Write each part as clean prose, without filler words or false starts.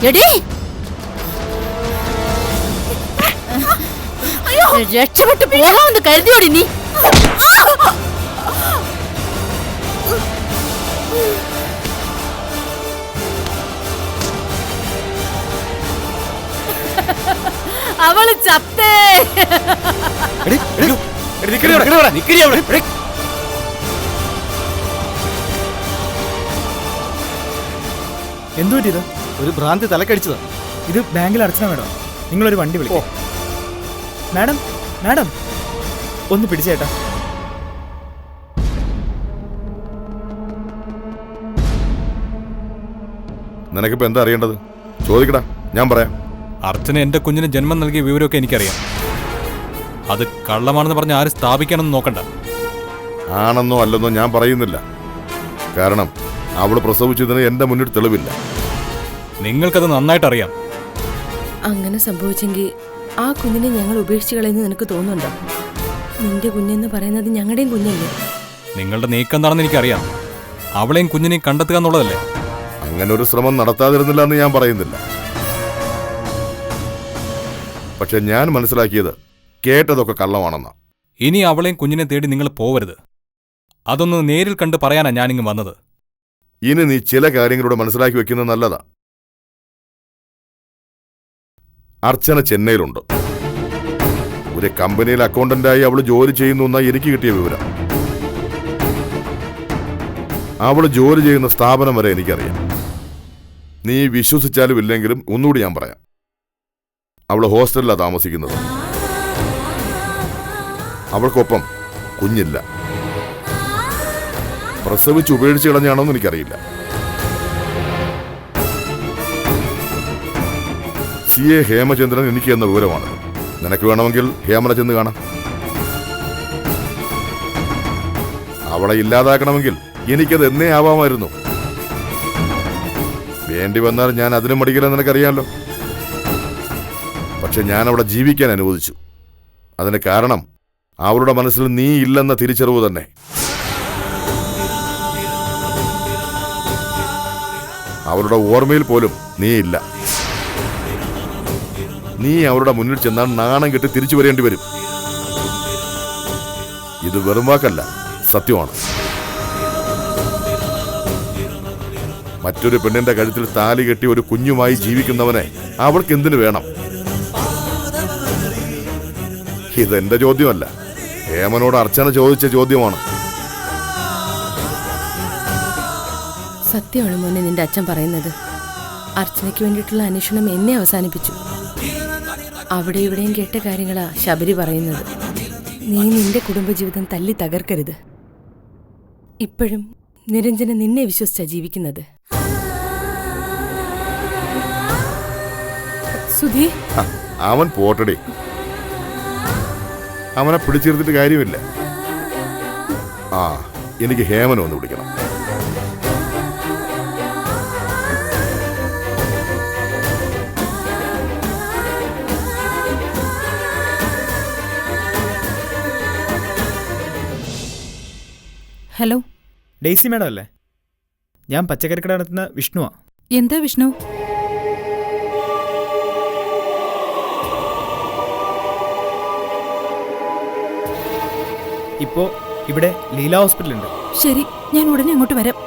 എടി രക്ഷപ്പെട്ടു പോകാമെന്ന് കരുതിയോടി നീ? അവള് ചത്തേ. എന്തു പറ്റിയത്? ഒരു ഭ്രാന്തി തലക്കടിച്ചതാ. ഇത് ബാങ്കിൽ അടച്ചാ മേഡം. നിങ്ങളൊരു വണ്ടി വിളിക്കോ? മാഡം മാഡം ഒന്ന് പിടിച്ചേട്ടാ. നിനക്കിപ്പോ എന്താ അറിയേണ്ടത്? ചോദിക്കടാ, ഞാൻ പറയാം. അർച്ചന എന്റെ കുഞ്ഞിന് ജന്മം നൽകിയ വിവരമൊക്കെ എനിക്കറിയാം. അത് കള്ളമാണെന്ന് പറഞ്ഞ് ആരും സ്ഥാപിക്കാനൊന്നും നോക്കണ്ട. ആണെന്നോ അല്ലെന്നോ ഞാൻ പറയുന്നില്ല. കാരണം അവള് പ്രസവിച്ചതിന് എന്റെ മുന്നിൽ തെളിവില്ല. നിങ്ങൾക്കത് നന്നായിട്ടറിയാം. അങ്ങനെ സംഭവിച്ചെങ്കിൽ ആ കുഞ്ഞിനെ ഞങ്ങൾ ഉപേക്ഷിച്ച് കളയുന്നു നിനക്ക് തോന്നുന്നുണ്ടോ? നിന്റെ കുഞ്ഞെന്ന് പറയുന്നത് ഞങ്ങളുടെയും കുഞ്ഞല്ലേ? നിങ്ങളുടെ നീക്കം എന്താണെന്ന് എനിക്കറിയാം. അവളെയും കുഞ്ഞിനെയും കണ്ടെത്തുക എന്നുള്ളതല്ലേ? അങ്ങനെ ഒരു ശ്രമം നടത്താതിരുന്നില്ല എന്ന് ഞാൻ പറയുന്നില്ല. പക്ഷെ ഞാൻ മനസ്സിലാക്കിയത് കേട്ടതൊക്കെ കള്ളമാണെന്നാ. ഇനി അവളെയും കുഞ്ഞിനെ തേടി നിങ്ങൾ പോവരുത്. അതൊന്ന് നേരിൽ കണ്ട് പറയാനാ ഞാനിങ്ങ് വന്നത്. ഇനി നീ ചില കാര്യങ്ങളോട് മനസ്സിലാക്കി വെക്കുന്നത് നല്ലതാ. അർച്ചന ചെന്നൈയിലുണ്ട്. ഒരു കമ്പനിയിൽ അക്കൗണ്ടന്റായി അവള് ജോലി ചെയ്യുന്നു എന്നാ എനിക്ക് കിട്ടിയ വിവരം. അവള് ജോലി ചെയ്യുന്ന സ്ഥാപനം വരെ എനിക്കറിയാം. നീ വിശ്വസിച്ചാലും ഇല്ലെങ്കിലും ഒന്നുകൂടി ഞാൻ പറയാം. അവള് ഹോസ്റ്റലിലാണ് താമസിക്കുന്നത്. അവൾക്കൊപ്പം കുഞ്ഞില്ല. പ്രസവിച്ച് ഉപേക്ഷിച്ച് കളഞ്ഞാണോന്ന് എനിക്കറിയില്ല. CA ഹേമചന്ദ്രൻ എനിക്ക് എന്ന വിവരമാണ്. നിനക്ക് വേണമെങ്കിൽ ഹേമനെ ചെന്ന് കാണാം. അവളെ ഇല്ലാതാക്കണമെങ്കിൽ എനിക്കത് എന്നേ ആവാമായിരുന്നു. വേണ്ടി വന്നാൽ ഞാൻ അതിനും മടിക്കില്ലെന്ന് നിനക്കറിയാമല്ലോ. പക്ഷെ ഞാൻ അവിടെ ജീവിക്കാൻ അനുവദിച്ചു. അതിന് കാരണം അവളുടെ മനസ്സിൽ നീ ഇല്ലെന്ന തിരിച്ചറിവ് തന്നെ. അവരുടെ ഓർമ്മയിൽ പോലും നീ ഇല്ല. നീ അവരുടെ മുന്നിൽ ചെന്നാൽ നാണം കെട്ടി തിരിച്ചു വരേണ്ടി വരും. ഇത് വെറും വാക്കല്ല, സത്യമാണ്. മറ്റൊരു പെണ്ണിന്റെ കഴുത്തിൽ താലി കെട്ടി ഒരു കുഞ്ഞുമായി ജീവിക്കുന്നവനെ അവൾക്ക് എന്തിനു വേണം? ഇതെന്റെ ചോദ്യമല്ല, ഹേമനോട് അർച്ചന ചോദിച്ച ചോദ്യമാണ്. സത്യമാണ് മോനെ നിന്റെ അച്ഛൻ പറയുന്നത്. അർച്ചനയ്ക്ക് വേണ്ടിയിട്ടുള്ള അന്വേഷണം എന്നെ അവസാനിപ്പിച്ചു. അവിടെ ഇവിടെയും കേട്ട കാര്യങ്ങളാ ശബരി പറയുന്നത്. നീ നിന്റെ കുടുംബജീവിതം തല്ലി തകർക്കരുത്. ഇപ്പോഴും നിരഞ്ജന നിന്നെ വിശ്വസിച്ചാ ജീവിക്കുന്നത്. സുധി, അവൻ പോട്ടടി. അവനെ പിടിച്ചെടുത്തിട്ട് കാര്യമില്ല. എനിക്ക് ഹേമനെ ഒന്ന് വിളിക്കണം. ഹലോ, ഡെയ്സി മാഡം അല്ലേ? ഞാൻ പച്ചക്കറിക്കട നടത്തുന്ന വിഷ്ണുവാ. എന്താ വിഷ്ണു? ഇപ്പോ ഇവിടെ ലീല ഹോസ്പിറ്റലുണ്ട്. ശരി, ഞാൻ ഉടനെ അങ്ങോട്ട് വരാം.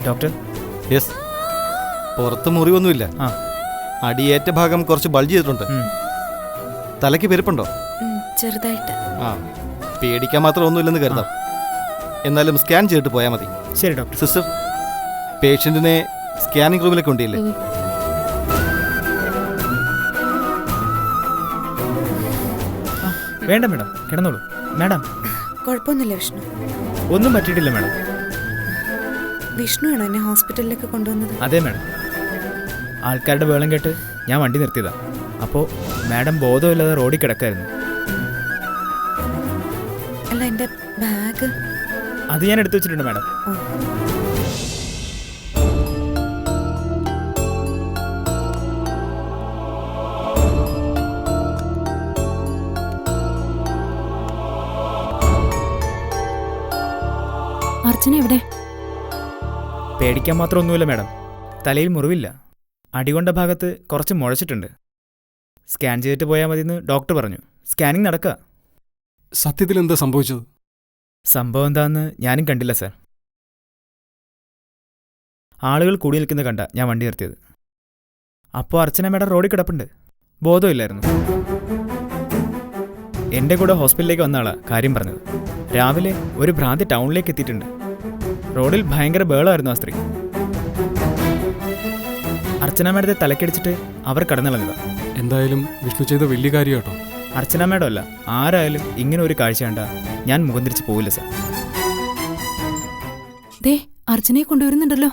ഡോക്ടർ. യെസ്. പുറത്ത് മുറിവൊന്നുമില്ല. അടിയേറ്റ ഭാഗം കുറച്ച് ബൾജ് ചെയ്തിട്ടുണ്ട്. തലയ്ക്ക് പെരുപ്പുണ്ടോ? ചെറുതായിട്ട്. പേടിക്കാൻ മാത്രം ഒന്നുമില്ലെന്ന് കരുതാം. എന്നാലും സ്കാൻ ചെയ്തിട്ട് പോയാൽ മതി. ശരി ഡോക്ടർ. സിസ്റ്റർ, പേഷ്യന്റിനെ സ്കാനിംഗ് റൂമിലേക്ക് കൊണ്ടില്ലേ? വേണ്ട മാഡം, കിടന്നോളൂ. മാഡം കുഴപ്പമൊന്നുമില്ല വിഷ്ണു. ഒന്നും പറ്റിയിട്ടില്ല മാഡം. വിഷ്ണു ആണോ എന്നെ ഹോസ്പിറ്റലിലേക്ക് കൊണ്ടുവന്നത്? അതെ മാഡം. ആൾക്കാരുടെ ബഹളം കേട്ട് ഞാൻ വണ്ടി നിർത്തിയതാ. അപ്പോൾ മാഡം ബോധമില്ലാതെ റോഡിൽ കിടക്കായിരുന്നു. അല്ല, എൻ്റെ ബാഗ് അത് ഞാൻ എടുത്തു വെച്ചിട്ടുണ്ട് മാഡം. അർച്ചന എവിടെ? പേടിക്കാൻ മാത്രം ഒന്നുമില്ല മാഡം. തലയിൽ മുറിവില്ല. അടികൊണ്ട ഭാഗത്ത് കുറച്ച് മുഴച്ചിട്ടുണ്ട്. സ്കാൻ ചെയ്തിട്ട് പോയാൽ മതിയെന്ന് ഡോക്ടർ പറഞ്ഞു. സ്കാനിങ് നടക്കുക. സത്യത്തിൽ എന്താ സംഭവിച്ചത്? സംഭവം എന്താണെന്ന് ഞാനും കണ്ടില്ല സാർ. ആളുകൾ കൂടി നിൽക്കുന്ന കണ്ട ഞാൻ വണ്ടി നിർത്തിയത്. അപ്പോൾ അർച്ചന മേഡം റോഡിൽ കിടപ്പുണ്ട്. ബോധമില്ലായിരുന്നു. എൻ്റെ കൂടെ ഹോസ്പിറ്റലിലേക്ക് വന്ന ആളാ കാര്യം പറഞ്ഞത്. രാവിലെ ഒരു ഭ്രാന്തി ടൗണിലേക്ക് എത്തിയിട്ടുണ്ട്. റോഡിൽ ഭയങ്കര ബേളമായിരുന്നു ആ സ്ത്രീ. അർച്ചന മേഡത്തെ തലക്കടിച്ചിട്ട് അവർ കടന്നിളഞ്ഞതാ. എന്തായാലും വിഷ്ണു ചെയ്ത വലിയ കാര്യം കേട്ടോ. അർച്ചന മേഡം അല്ല, ആരായാലും ഇങ്ങനെ ഒരു കാഴ്ച കണ്ട ഞാൻ മുഖം തിരിച്ച് പോവില്ല സാർ. ദേ അർച്ചനയെ കൊണ്ടുവരുന്നുണ്ടല്ലോ.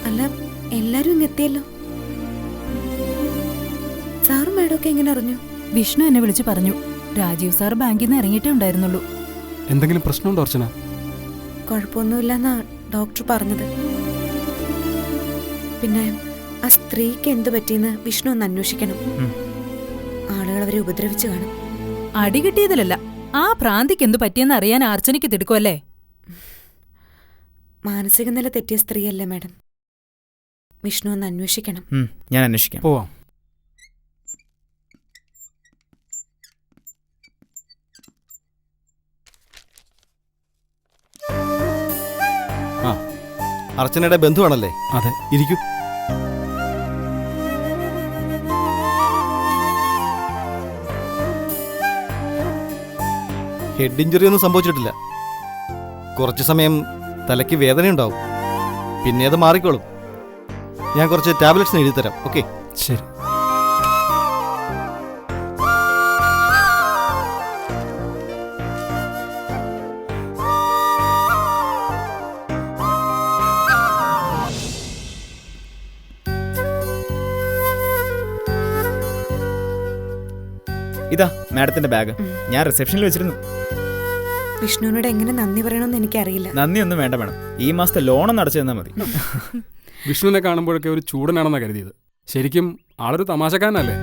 അല്ല, എല്ലാരും ഇങ്ങ് എത്തിയല്ലോ. സാറും മേഡമൊക്കെ എങ്ങനെ അറിഞ്ഞു? വിഷ്ണു എന്നെ വിളിച്ചു പറഞ്ഞു. രാജീവ് സാർ ബാങ്കിൽ നിന്ന് ഇറങ്ങിയിട്ടേ ഉണ്ടായിരുന്നുള്ളൂ. എന്തെങ്കിലും പ്രശ്നമുണ്ടോ അർച്ചന? കുഴപ്പമൊന്നുമില്ലെന്നാ ഡോക്ടർ പറഞ്ഞത്. പിന്നെ ആ സ്ത്രീക്ക് എന്ത് പറ്റിയെന്ന് വിഷ്ണു ഒന്ന് അന്വേഷിക്കണം. ആളുകൾ അവരെ ഉപദ്രവിച്ചു കാണും. അടി കിട്ടിയതിലല്ല, ആ പ്രാന്തിക്ക് എന്തു പറ്റിയെന്ന് അറിയാൻ അർച്ചനയ്ക്ക് തിടുക്കുമല്ലേ? മാനസിക നില തെറ്റിയ സ്ത്രീയല്ലേ മാഡം? വിഷ്ണു ഒന്ന് അന്വേഷിക്കണം. ഞാൻ അന്വേഷിക്കാം. പോവാം. ആ, അർച്ചനയുടെ ബന്ധുവാണല്ലേ? അതെ. ഇരിക്കൂ. ഹെഡ് ഇഞ്ചുറി ഒന്നും സംഭവിച്ചിട്ടില്ല. കുറച്ച് സമയം തലയ്ക്ക് വേദനയുണ്ടാവും. പിന്നെ അത് മാറിക്കോളും. ഞാൻ കുറച്ച് ടാബ്ലറ്റ്സ് എഴുതി തരാം. ഓക്കെ? ശരി. ഇതാ മാഡത്തിന്റെ ബാഗ്. ഞാൻ റിസപ്ഷനിൽ വെച്ചിരുന്നു. വിഷ്ണുവിനോട് എങ്ങനെ നന്ദി പറയണമെന്ന് എനിക്കറിയില്ല. നന്ദിയൊന്നും വേണ്ട മാഡം. ഈ മാസത്തെ ലോണൊന്ന് അടച്ചു തന്നാൽ മതി. വിഷ്ണുവിനെ കാണുമ്പോഴൊക്കെ ഒരു ചൂടനാണെന്നാണ് കരുതിയത്. ശരിക്കും ആളൊരു തമാശക്കാരനല്ലേ?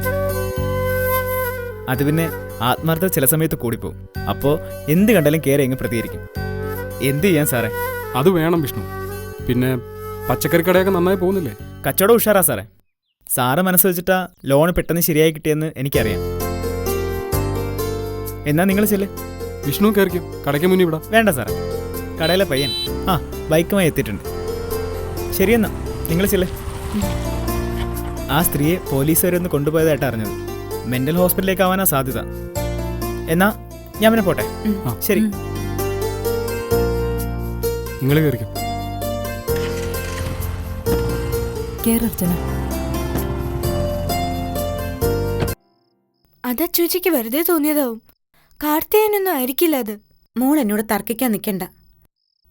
അത് പിന്നെ ആത്മാർത്ഥത ചില സമയത്ത് കൂടിപ്പോവും. അപ്പോൾ എന്ത് കണ്ടാലും കയറി അങ്ങ് പ്രതികരിക്കും. എന്ത് ചെയ്യാൻ സാറേ? അത് വേണം വിഷ്ണു. പിന്നെ പച്ചക്കറി കടയൊക്കെ നന്നായി പോകുന്നില്ലേ? കച്ചവടം ഉഷാറാ സാറേ. സാറ് മനസ്സ് വെച്ചിട്ടാ ലോൺ പെട്ടെന്ന് ശരിയായി കിട്ടിയെന്ന് എനിക്കറിയാം. എന്നാ നിങ്ങൾ ചെല്ല്. വിഷ്ണു കയറിക്കും. കടയ്ക്ക് മുന്നിൽ വിടാം. വേണ്ട സാറേ, കടയിലെ പയ്യൻ ബൈക്കുമായി എത്തിയിട്ടുണ്ട്. ശരിയെന്നാ നിങ്ങൾ ചെല്ല്. ആ സ്ത്രീയെ പോലീസുകാരൊന്ന് കൊണ്ടുപോയതായിട്ട് അറിഞ്ഞത്. മെന്റൽ ഹോസ്പിറ്റലിലേക്ക് ആവാനാ സാധ്യത. എന്നാ ഞാൻ പിന്നെ പോട്ടെ. ശരി. നിങ്ങൾ കയറിക്കും. കേറർച്ചന. അതച്ചൂച്ചിക്ക് വെറുതെ തോന്നിയതാവും. കാർത്തികനൊന്നും ആയിരിക്കില്ല അത്. മോൾ എന്നോട് തർക്കിക്കാൻ നിൽക്കണ്ട.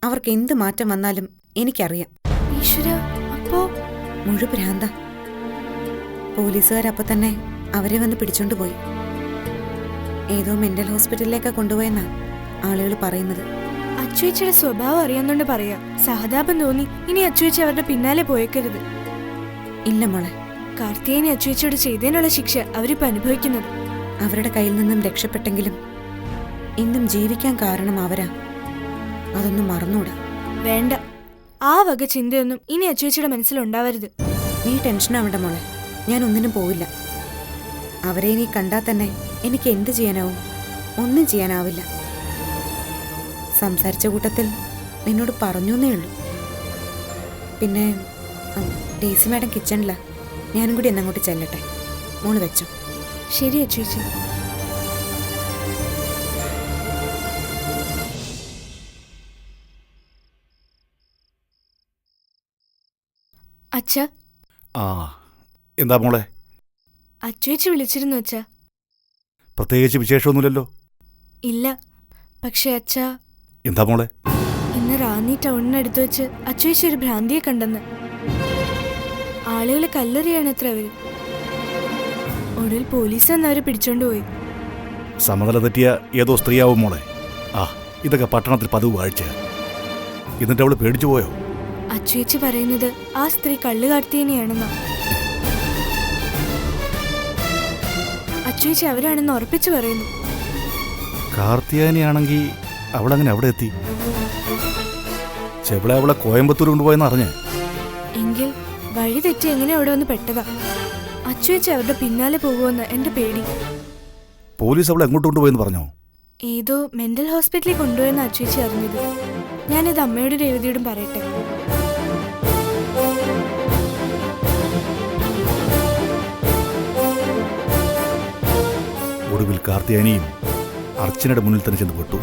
അവർക്ക് എന്ത് മാറ്റം വന്നാലും എനിക്കറിയാം. ഈശ്വര, അപ്പോ മുഴുഭ്രാന്ത. പോലീസുകാരപ്പോ തന്നെ അവരെ വന്ന് പിടിച്ചോണ്ട് പോയി. ഏതോ മെന്റൽ ഹോസ്പിറ്റലിലേക്കാ കൊണ്ടുപോയെന്നാ ആളുകൾ പറയുന്നത്. അച്ചൂച്ചിയുടെ സ്വഭാവം അറിയാന്നുകൊണ്ട് പറയാ. സഹതാപം തോന്നി ഇനി അച്ചൂച്ചി അവരുടെ പിന്നാലെ പോയേക്കരുത്. ഇല്ല മോളെ, കാർത്തികനെ അച്ചൂച്ചിയോട് ചെയ്തതിനുള്ള ശിക്ഷ അവരിപ്പോ അനുഭവിക്കുന്നത്. അവരുടെ കയ്യിൽ നിന്നും രക്ഷപ്പെട്ടെങ്കിലും ഇന്നും ജീവിക്കാൻ കാരണം അവരാ. അതൊന്നും മറന്നൂടാ. വേണ്ട, ആ വക ചിന്തയൊന്നും ഇനി അച്ചൂച്ചിയുടെ മനസ്സിലുണ്ടാവരുത്. നീ ടെൻഷനാവണ്ട മോളെ. ഞാൻ ഒന്നിനും പോവില്ല. അവരെ ഇനി കണ്ടാൽ തന്നെ എനിക്ക് എന്ത് ചെയ്യാനാവും? ഒന്നും ചെയ്യാനാവില്ല. സംസാരിച്ച കൂട്ടത്തിൽ നിന്നോട് പറഞ്ഞേ ഉള്ളൂ. പിന്നെ ഡേസി മാഡം കിച്ചണിലാ. ഞാനും കൂടി എന്നങ്ങോട്ട് ചെല്ലട്ടെ. മോള് വെച്ചോ. ശരി അച്ചൂച്ചി. അച്ഛ. ആ, എന്താ മോളെ? അച്ചൂച്ചി വിളിച്ചിരുന്നു അച്ഛ. പ്രത്യേകിച്ച് വിശേഷമൊന്നുമില്ലല്ലോ. ഇല്ല, പക്ഷെ അച്ഛ, എന്താ മോളെ? ഇന്ന് റാന്നി ടൗണിനടുത്ത് വെച്ച് അച്ചൂച്ചി ഒരു ഭ്രാന്തിയെ കണ്ടെന്ന്. ആളുകളെ കല്ലെറിയാണ് അത്ര അവര്. ഒടുവിൽ പോലീസ് എന്നവരെ പിടിച്ചോണ്ടുപോയി. സമനില തെറ്റിയ ഏതോ സ്ത്രീയാവും മോളെ. ആ, ഇതൊക്കെ പട്ടണത്തിൽ പതിവ് വാഴ്ച. എന്നിട്ട് അവള് പേടിച്ചു പോയോ? അച്ചൂച്ചി പറയുന്നത് ആ സ്ത്രീ കള്ളു കാർത്തിയനെയാണെന്നാ. അച്ചൂച്ചി അവരാണെന്ന് ഉറപ്പിച്ചു പറയുന്നു. കാർത്തിയാനിയാണെങ്കിൽ അവളങ്ങനെ അവിടെ എത്തി? ചെവിള അവളെ കോയമ്പത്തൂർ കൊണ്ടുപോയെന്ന് അറിഞ്ഞേ? എങ്കിൽ വഴി തെറ്റി എങ്ങനെ അവിടെ വന്ന് പെട്ടതാ. അച്ചുവെച്ച് അവരുടെ പിന്നാലെ പോകുമെന്ന് എന്റെ പേടി. പോലീസ് അവളെ എങ്ങോട്ട് കൊണ്ടുപോയെന്ന് പറഞ്ഞോ? ഏതോ മെന്റൽ ഹോസ്പിറ്റലിൽ കൊണ്ടുപോയെന്ന് അച്ചുവെച്ച് അറിഞ്ഞത്. ഞാനിത് അമ്മയോടും രേവതിയോടും പറയട്ടെ. ഒടുവിൽ കാർത്തിയാനിയും അർച്ചനയുടെ മുന്നിൽ തന്നെ ചെന്ന് പെട്ടു.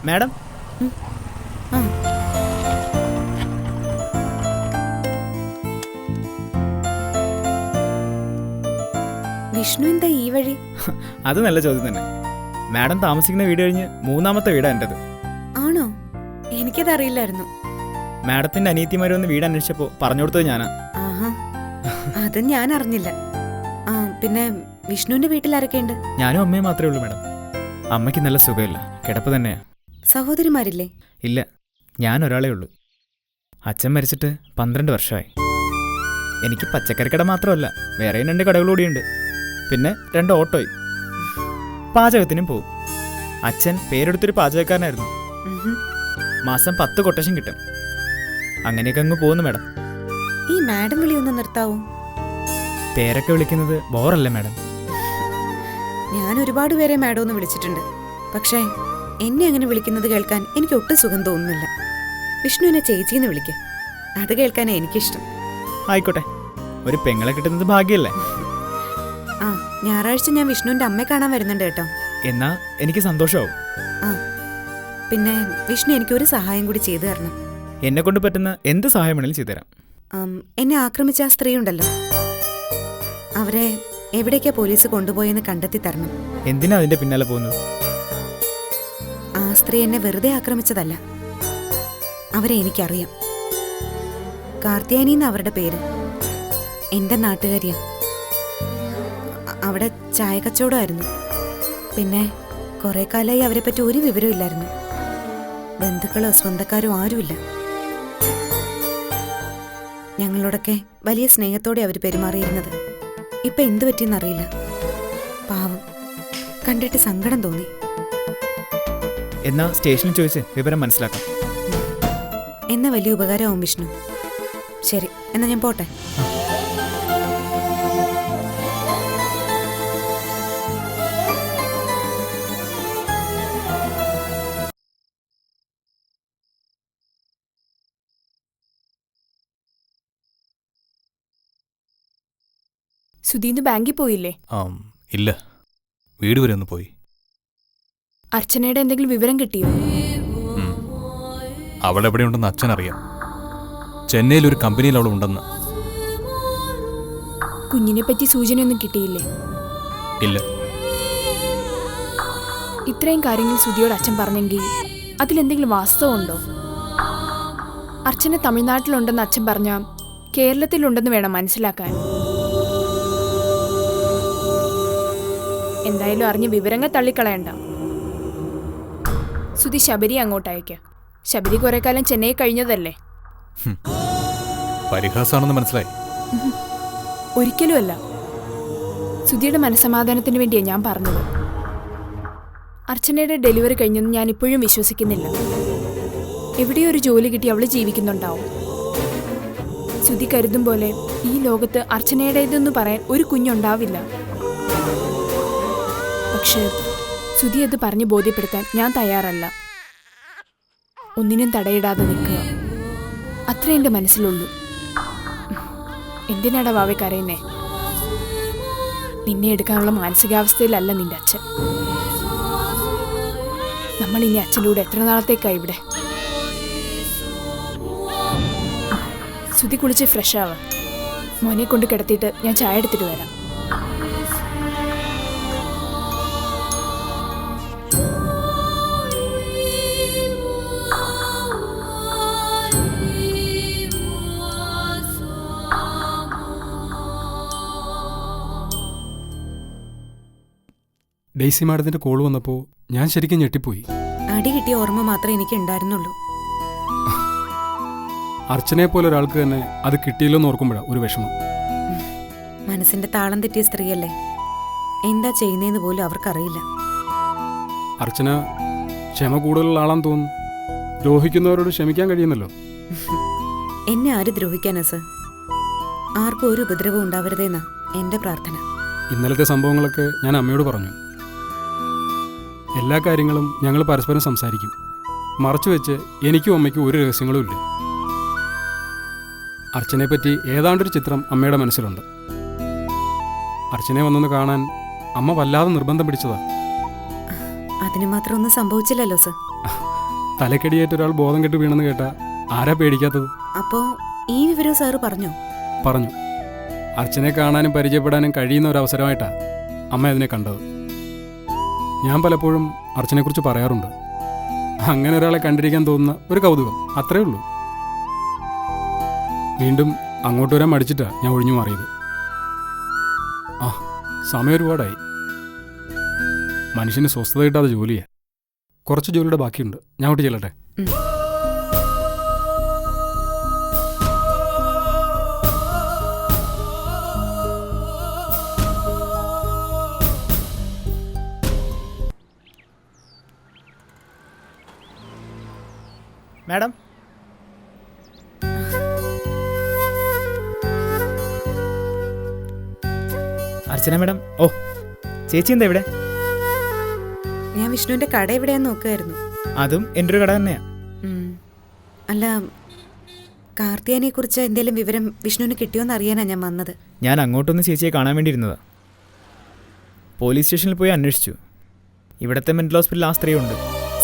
മാഡം, വിഷ്ണു എന്താ ഈ വഴി? അത് നല്ല ചോദ്യം തന്നെ. മാഡം താമസിക്കുന്ന വീട് കഴിഞ്ഞ് മൂന്നാമത്തെ വീടാ എൻ്റെത്. ആണോ? എനിക്കതറിയില്ലായിരുന്നു. മാഡത്തിന്റെ അനിയത്തിമാർ വന്ന് വീട് അന്വേഷിച്ചപ്പോൾ പറഞ്ഞു കൊടുത്തത് ഞാനാ. ആഹാ, അത് ഞാൻ അറിഞ്ഞില്ല. ആ, പിന്നെ വിഷ്ണുവിന്റെ വീട്ടിൽ ആരൊക്കെയുണ്ട്? ഞാനും അമ്മയും മാത്രമേ ഉള്ളൂ മാഡം. അമ്മയ്ക്ക് നല്ല സുഖമില്ല, കിടപ്പ് തന്നെയാ. സഹോദരിമാരില്ലേ? ഇല്ല, ഞാൻ ഒരാളേ ഉള്ളൂ. അച്ഛൻ മരിച്ചിട്ട് 12 വർഷമായി. എനിക്ക് പച്ചക്കറിക്കട മാത്രമല്ല, വേറെയും 2 കടകളൂടിയുണ്ട്. പിന്നെ 2 ഓട്ടോയും. പാചകത്തിനും പോവും. അച്ഛൻ പേരെടുത്തൊരു പാചകക്കാരനായിരുന്നു. മാസം 10 കൊട്ടേഷൻ കിട്ടും. അങ്ങനെയൊക്കെ അങ്ങ് പോകുന്നു മാഡം. ഈ മാഡം വിളി ഒന്ന് നിർത്താവോ? പേരൊക്കെ വിളിക്കുന്നത് ബോറല്ലേ മാഡം? ഞാൻ ഒരുപാട് പേരെ മാഡം ഒന്ന് വിളിച്ചിട്ടുണ്ട്. പക്ഷേ എന്നെ അങ്ങനെ വിളിക്കുന്നത് കേൾക്കാൻ എനിക്ക് ഒട്ടും സുഖം തോന്നുന്നില്ല. വിഷ്ണുവിനെ ചേച്ചിന്ന് വിളിക്ക്. അത് കേൾക്കാനാണ് എനിക്കിഷ്ടം. ആയിക്കോട്ടെ, ഒരു പെങ്ങളെ കിട്ടുന്നത് ഭാഗ്യല്ലേ. ആ, ഞായറാഴ്ച ഞാൻ വിഷ്ണുവിന്റെ അമ്മയെ കാണാൻ വരുന്നുണ്ട് കേട്ടോ. എന്നാ എനിക്ക് സന്തോഷമാവും. ആ, പിന്നെ വിഷ്ണു എനിക്കൊരു സഹായം കൂടി ചെയ്തു തരണം. എന്നെ കൊണ്ട് പറ്റുന്ന എന്ത് സഹായം വേണമെങ്കിലും ചെയ്തുതരാം. എന്നെ ആക്രമിച്ച ആ സ്ത്രീ ഉണ്ടല്ലോ, അവരെ എവിടേക്കാ പോലീസ് കൊണ്ടുപോയെന്ന് കണ്ടെത്തി തരണം. എന്തിനാ അതിന്റെ പിന്നാലെ പോകുന്നത്? ആ സ്ത്രീ എന്നെ വെറുതെ ആക്രമിച്ചതല്ല. അവരെ എനിക്കറിയാം. കാർത്തിയാനിന്ന് അവരുടെ പേര്. എന്റെ നാട്ടുകാരിയാ. അവിടെ ചായ കച്ചവടമായിരുന്നു. പിന്നെ കുറെ കാലമായി അവരെ പറ്റി ഒരു വിവരവും ഇല്ലായിരുന്നു. ബന്ധുക്കളോ സ്വന്തക്കാരോ ആരുമില്ല. ഞങ്ങളോടൊക്കെ വലിയ സ്നേഹത്തോടെ അവർ പെരുമാറിയിരുന്നത്. ഇപ്പൊ എന്തു പറ്റിയെന്നറിയില്ല. പാവം, കണ്ടിട്ട് സങ്കടം തോന്നി. എന്നാ സ്റ്റേഷനിൽ ചോദിച്ച് വിവരം മനസ്സിലാക്കാം. എന്ന വലിയ ഉപകാരമാവും വിഷ്ണു. ശരി, എന്നാ ഞാൻ പോട്ടെ. സുധീന്ന് ബാങ്കിൽ പോയില്ലേ? ഇല്ല, വീട് വരെ ഒന്ന് പോയി. അർച്ചനയുടെ എന്തെങ്കിലും വിവരം കിട്ടിയോ? അവൾ എവിടെയുണ്ടെന്ന് അച്ഛനറിയാം. ചെന്നൈയിൽ ഒരു കമ്പനിയിൽ അവൾ ഉണ്ടെന്ന്. കുഞ്ഞിനെ പറ്റി സൂചനയൊന്നും കിട്ടിയില്ലേ? ഇല്ല. ഇത്രയും കാര്യങ്ങൾ സുധിയോട് അച്ഛൻ പറഞ്ഞെങ്കിൽ അതിലെന്തെങ്കിലും വാസ്തവമുണ്ടോ? അർച്ചന തമിഴ്നാട്ടിലുണ്ടെന്ന് അച്ഛൻ പറഞ്ഞാൽ കേരളത്തിലുണ്ടെന്ന് വേണം മനസ്സിലാക്കാൻ. എന്തായാലും അറിഞ്ഞ വിവരങ്ങൾ തള്ളിക്കളയണ്ട. സുധി ശബരി അങ്ങോട്ട് അയക്ക. ശബരി കുറെ കാലം ചെന്നൈ കഴിഞ്ഞതല്ലേ. പരിഹാസമാണെന്ന് മനസ്സിലായി. ഒരിക്കലുമല്ല. സുധിയുടെ മനസ്സമാധാനത്തിന് വേണ്ടിയാണ് ഞാൻ പറഞ്ഞത്. അർച്ചനയുടെ ഡെലിവറി കഴിഞ്ഞെന്ന് ഞാൻ ഇപ്പോഴും വിശ്വസിക്കുന്നില്ല. എവിടെയോ ഒരു ജോലി കിട്ടി അവള് ജീവിക്കുന്നുണ്ടാവും. സുധി കരുതും പോലെ ഈ ലോകത്ത് അർച്ചനയുടേതെന്ന് പറയാൻ ഒരു കുഞ്ഞുണ്ടാവില്ല. പക്ഷേ സുധി അത് പറഞ്ഞ് ബോധ്യപ്പെടുത്താൻ ഞാൻ തയ്യാറല്ല. ഒന്നിനും തടയിടാതെ നിൽക്കുക, അത്രേ എൻ്റെ മനസ്സിലുള്ളൂ. എന്തിനാടാ വാവേ കരയുന്നേ? നിന്നെ എടുക്കാനുള്ള മാനസികാവസ്ഥയിലല്ല നിന്റെ അച്ഛൻ. നമ്മൾ ഇനി അച്ഛനൂടെ എത്ര നാളത്തേക്കായി ഇവിടെ? സുധി കുളിച്ച് ഫ്രഷ് ആവാ. മോനെ കൊണ്ട് കിടത്തിയിട്ട് ഞാൻ ചായ എടുത്തിട്ട് വരാം. ഡെയ്സി മാഡത്തിന്റെ കോൾ വന്നപ്പോൾ ഞാൻ ശരിക്കും ഞെട്ടിപ്പോയി. അടി കിട്ടിയ ഓർമ്മ മാത്രമേ എനിക്ക് ഉണ്ടായിരുന്നുള്ളൂ. അർച്ചനയെ പോലെ ഒരാൾക്ക് തന്നെ അത് കിട്ടിയില്ലെന്ന് ഓർക്കുമ്പോഴാണ് ഒരു വിഷമം. മനസ്സിന്റെ താളം തെറ്റിയ സ്ത്രീയല്ലേ. എന്താ ചെയ്യുന്നതെന്ന് പോലും അവർക്കറിയില്ല. അർച്ചന ക്ഷമ കൂടുതലുള്ള ആളാന്ന് തോന്നുന്നു. ദ്രോഹിക്കുന്നവരോട് ക്ഷമിക്കാൻ കഴിയുന്നല്ലോ. എന്നെ ആര് ദ്രോഹിക്കാനാ സർ? ആർക്കും ഒരു ഉപദ്രവം ഉണ്ടാവരുതെന്നാ എന്റെ പ്രാർത്ഥന. ഇന്നലത്തെ സംഭവങ്ങളൊക്കെ ഞാൻ അമ്മയോട് പറഞ്ഞു. എല്ലാ കാര്യങ്ങളും ഞങ്ങൾ പരസ്പരം സംസാരിക്കും. മറച്ചുവെച്ച് എനിക്കും അമ്മയ്ക്കും ഒരു രഹസ്യങ്ങളും ഇല്ല. അർച്ചനയെപ്പറ്റി ഏതാണ്ടൊരു ചിത്രം അമ്മയുടെ മനസ്സിലുണ്ട്. അർച്ചനയെ വന്നൊന്ന് കാണാൻ അമ്മ വല്ലാതെ നിർബന്ധം പിടിച്ചതാ. അതിന് മാത്രം ഒന്നും സംഭവിച്ചില്ലല്ലോ സർ. തലക്കടിയേറ്റ് ഒരാൾ ബോധം കെട്ട് വീണെന്ന് കേട്ടാ ആരാ പേടിക്കാത്തത്? അപ്പോ ഈ വിവരം സാറ് പറഞ്ഞോ? പറഞ്ഞു. അർച്ചനയെ കാണാനും പരിചയപ്പെടാനും കഴിയുന്ന ഒരു അവസരമായിട്ടാ അമ്മ അതിനെ കണ്ടത്. ഞാൻ പലപ്പോഴും അർച്ചനെക്കുറിച്ച് പറയാറുണ്ട്. അങ്ങനെ ഒരാളെ കണ്ടിരിക്കാൻ തോന്നുന്ന ഒരു കൗതുകം, അത്രേ ഉള്ളൂ. വീണ്ടും അങ്ങോട്ട് വരാൻ മടിച്ചിട്ടാ ഞാൻ ഒഴിഞ്ഞു മാറിയത്. ആ, സമയം ഒരുപാടായി. മനുഷ്യന് സ്വസ്ഥത കിട്ടാതെ ജോലിയാ. കുറച്ച് ജോലിയുടെ ബാക്കിയുണ്ട്. ഞാൻ അങ്ങോട്ട് ചെല്ലട്ടെ? മാഡം, അർച്ചന മാഡം. ഓ, ചേച്ചി എന്താ ഇവിടെ? ഞാൻ വിഷ്ണുവിന്റെ കട എവിടെയാന്ന് നോക്കുമായിരുന്നു. അതും എൻ്റെ ഒരു കട തന്നെയാ. അല്ല, കാർത്തിയാനെ കുറിച്ച് എന്തെങ്കിലും വിവരം വിഷ്ണുവിന് കിട്ടിയോന്ന് അറിയാനാ ഞാൻ വന്നത്. ഞാൻ അങ്ങോട്ടൊന്ന് ചേച്ചിയെ കാണാൻ വേണ്ടി ഇരുന്നതാ. പോലീസ് സ്റ്റേഷനിൽ പോയി അന്വേഷിച്ചു. ഇവിടുത്തെ മെന്റൽ ഹോസ്പിറ്റലിൽ ആ സ്ത്രീ ഉണ്ട്.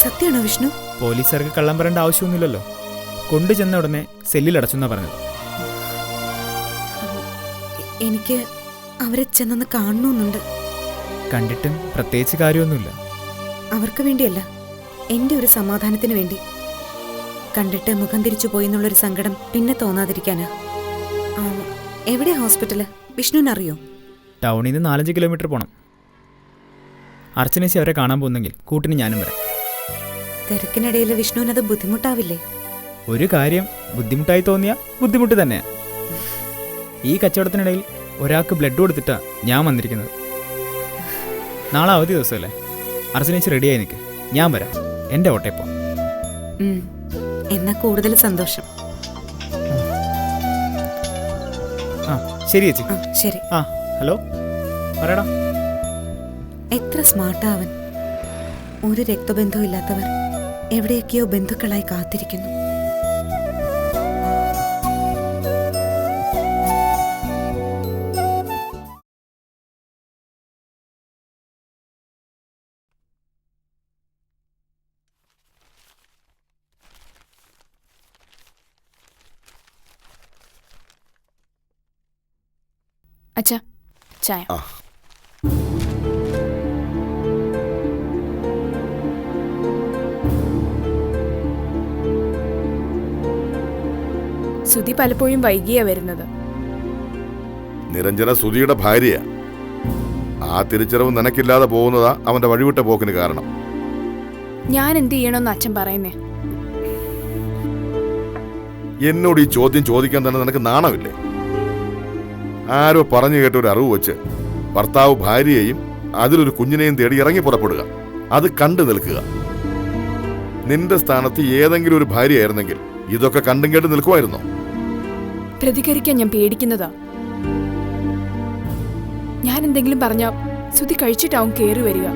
സത്യമാണോ വിഷ്ണു? പോലീസുകാർക്ക് കള്ളം പറയേണ്ട ആവശ്യമൊന്നുമില്ലല്ലോ. കൊണ്ടു ചെന്ന ഉടനെ സെല്ലിൽ അടച്ചെന്നാ പറഞ്ഞത്. എനിക്ക് അവരെ ചെന്നൊന്ന് കാണണമെന്നുണ്ട്. കണ്ടിട്ടും പ്രത്യേകിച്ച് കാര്യമൊന്നുമില്ല. അവർക്ക് വേണ്ടിയല്ല, എൻ്റെ ഒരു സമാധാനത്തിന് വേണ്ടി. കണ്ടിട്ട് മുഖം തിരിച്ചു പോയി എന്നുള്ളൊരു സങ്കടം പിന്നെ തോന്നാതിരിക്കാനാ. എവിടെയാ ഹോസ്പിറ്റല്? വിഷ്ണുവിനറിയോ? ടൗണിൽ നിന്ന് 4-5 കിലോമീറ്റർ പോകണം. അർച്ചനേച്ചി അവരെ കാണാൻ പോകുന്നെങ്കിൽ കൂട്ടിന് ഞാനും വരാം. തിരക്കിനിടയിൽ വിഷ്ണുവിനത് ബുദ്ധിമുട്ടാവില്ലേ? ഒരു കാര്യം ബുദ്ധിമുട്ടായി തോന്നിയ ബുദ്ധിമുട്ട് തന്നെയാ. ഈ കച്ചവടത്തിനിടയിൽ ഒരാൾക്ക് ബ്ലഡ് കൊടുത്തിട്ടാ ഞാൻ വന്നിരിക്കുന്നത്. നാളെ അവധി ദിവസമല്ലേ? അർച്ചനേച്ചി റെഡിയായി നിൽക്ക്, ഞാൻ വരാം. എൻ്റെ ഓട്ടെ പോ. എന്നാ കൂടുതൽ സന്തോഷം. ആ ശരി ചേച്ചി. ശരി. ആ ഹലോ, പറയടാ. എത്ര സ്മാർട്ടാ അവൻ. ഒരു രക്തബന്ധവും ഇല്ലാത്തവർ എവിടെയൊക്കെയോ ബന്ധുക്കളായി കാത്തിരിക്കുന്നു. അച്ഛാ, ചായ. സുധി പലപ്പോഴും വൈകിയാ വരുന്നത്. നിരഞ്ജന സുധിയുടെ ഭാര്യയാ. ആ തിരിച്ചറിവ് നിനക്കില്ലാതെ പോകുന്നതാ അവന്റെ വഴിവിട്ട പോക്കിന് കാരണം. ഞാൻ എന്ത് ചെയ്യണമെന്ന് അച്ഛൻ പറയുന്നേ? എന്നോട് ഈ ചോദ്യം ചോദിക്കാൻ തന്നെ നിനക്ക് നാണമില്ലേ? ആരോ പറഞ്ഞു കേട്ട ഒരു അറിവ് വെച്ച് ഭർത്താവ് ഭാര്യയെയും അതിലൊരു കുഞ്ഞിനെയും തേടി ഇറങ്ങി പുറപ്പെടുക, അത് കണ്ടു നിൽക്കുക. നിന്റെ സ്ഥാനത്ത് ഏതെങ്കിലും ഒരു ഭാര്യയായിരുന്നെങ്കിൽ ഇതൊക്കെ കണ്ടും കേട്ട് നിൽക്കുമായിരുന്നോ? പ്രതികരിക്കാൻ ഞാൻ പേടിക്കുന്നതാ. ഞാൻ എന്തെങ്കിലും പറഞ്ഞാൽ സുധി കഴിച്ചിട്ടാവും കേറി വരിക.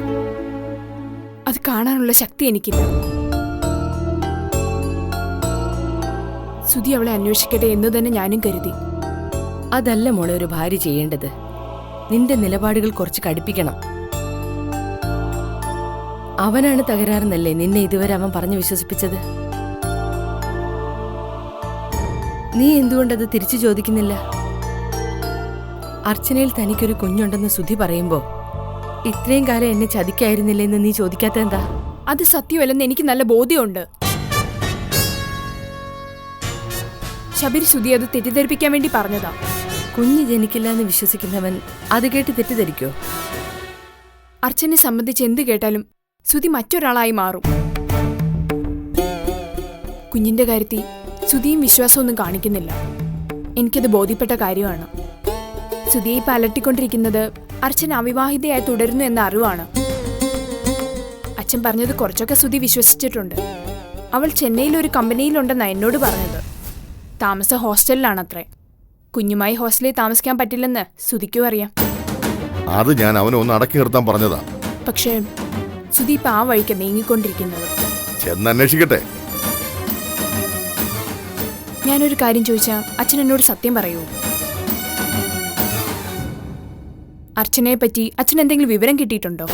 അത് കാണാനുള്ള ശക്തി എനിക്കില്ല. സുധി അവളെ അന്വേഷിക്കട്ടെ എന്ന് തന്നെ ഞാനും കരുതി. അതല്ല മോളെ ഒരു ഭാര്യ ചെയ്യേണ്ടത്. നിന്റെ നിലപാടുകൾ കുറച്ച് കടുപ്പിക്കണം. അവനാണ് തകരാറെന്നല്ലേ നിന്നെ ഇതുവരെ അവൻ പറഞ്ഞു വിശ്വസിപ്പിച്ചത്. നീ എന്തുകൊണ്ടത് തിരിച്ചു ചോദിക്കുന്നില്ല? അർച്ചനയിൽ തനിക്കൊരു കുഞ്ഞുണ്ടെന്ന് സുധി പറയുമ്പോ ഇത്രയും കാലം എന്നെ ചതിക്കായിരുന്നില്ലേ എന്ന് നീ ചോദിക്കാത്ത എന്താ? അത് സത്യമല്ലെന്ന് എനിക്ക് നല്ല ബോധ്യമുണ്ട്. ശബരി സുധി അത് തെറ്റിദ്ധരിപ്പിക്കാൻ വേണ്ടി പറഞ്ഞതാ. കുഞ്ഞ് ജനിക്കില്ല എന്ന് വിശ്വസിക്കുന്നവൻ അത് കേട്ട് തെറ്റിദ്ധരിക്കോ? അർച്ചനെ സംബന്ധിച്ച് എന്ത് കേട്ടാലും സുധി മറ്റൊരാളായി മാറും. കുഞ്ഞിന്റെ കാര്യത്തിൽ സുധിയും വിശ്വാസമൊന്നും കാണിക്കുന്നില്ല. എനിക്കത് ബോധ്യപ്പെട്ട കാര്യമാണ്. സുധിയെ ഇപ്പം അലട്ടിക്കൊണ്ടിരിക്കുന്നത് അർച്ചന അവിവാഹിതയായി തുടരുന്നു എന്ന അറിവാണ്. അച്ഛൻ പറഞ്ഞത് കുറച്ചൊക്കെ സുധി വിശ്വസിച്ചിട്ടുണ്ട്. അവൾ ചെന്നൈയിൽ ഒരു കമ്പനിയിലുണ്ടെന്നാണ് എന്നോട് പറഞ്ഞത്. താമസ ഹോസ്റ്റലിലാണത്രേ. കുഞ്ഞുമായി ഹോസ്റ്റലിൽ താമസിക്കാൻ പറ്റില്ലെന്ന് സുധിക്കും അറിയാം. അത് ഞാൻ അവനെ ഒന്ന് അടക്കി നിർത്താൻ പറഞ്ഞതാ. പക്ഷേ സുധി ഇപ്പം ആ വഴിക്ക് നീങ്ങിക്കൊണ്ടിരിക്കുന്നത്. ചെന്നന്വേഷിക്കട്ടെ. ഞാനൊരു കാര്യം ചോദിച്ചാൽ അച്ഛൻ എന്നോട് സത്യം പറയൂ. അർച്ചനയെ പറ്റി അച്ഛൻ എന്തെങ്കിലും വിവരം കിട്ടിയിട്ടുണ്ടോ?